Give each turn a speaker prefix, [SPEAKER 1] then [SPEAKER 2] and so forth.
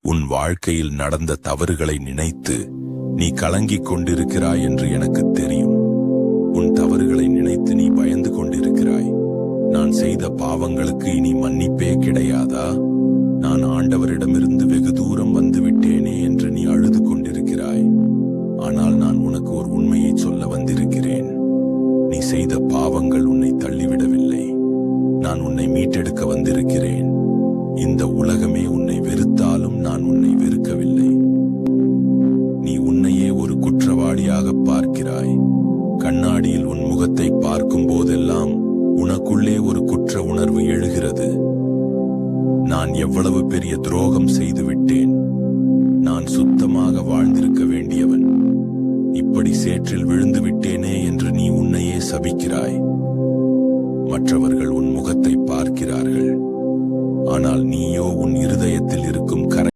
[SPEAKER 1] உன் வாழ்க்கையில் நடந்த தவறுகளை நினைத்து நீ கலங்கிக் கொண்டிருக்கிறாய் என்று எனக்கு தெரியும். உன் தவறுகளை நினைத்து நீ பயந்து கொண்டிருக்கிறாய். நான் செய்த பாவங்களுக்கு இனி மன்னிப்பே கிடையாதா? நான் ஆண்டவரிடமிருந்து வெகு தூரம் வந்துவிட்டேனே என்று நீ அழுது கொண்டிருக்கிறாய். ஆனால் நான் உனக்கு ஒரு உண்மையை சொல்ல வந்திருக்கிறேன். நீ செய்த பாவங்கள் உன்னை தள்ளிவிடவில்லை. நான் உன்னை மீட்டெடுக்க வந்திருக்கிறேன். இந்த உலகமே உன்னை வெறுத்தாலும் நான் உன்னை வெறுக்கவில்லை. நீ உன்னையே ஒரு குற்றவாளியாக பார்க்கிறாய். கண்ணாடியில் உன் முகத்தை பார்க்கும் போதெல்லாம் உனக்குள்ளே ஒரு குற்ற உணர்வு எழுகிறது. நான் எவ்வளவு பெரிய துரோகம் செய்துவிட்டேன். நான் சுத்தமாக வாழ்ந்திருக்க வேண்டியவன். இப்படி சேற்றில் விழுந்து விட்டேனே என்று நீ உன்னையே சபிக்கிறாய். மற்றவர்கள் உன் முகத்தை பார்க்கிறார்கள். ஆனால் நீயோ உன் இருதயத்தில் இருக்கும்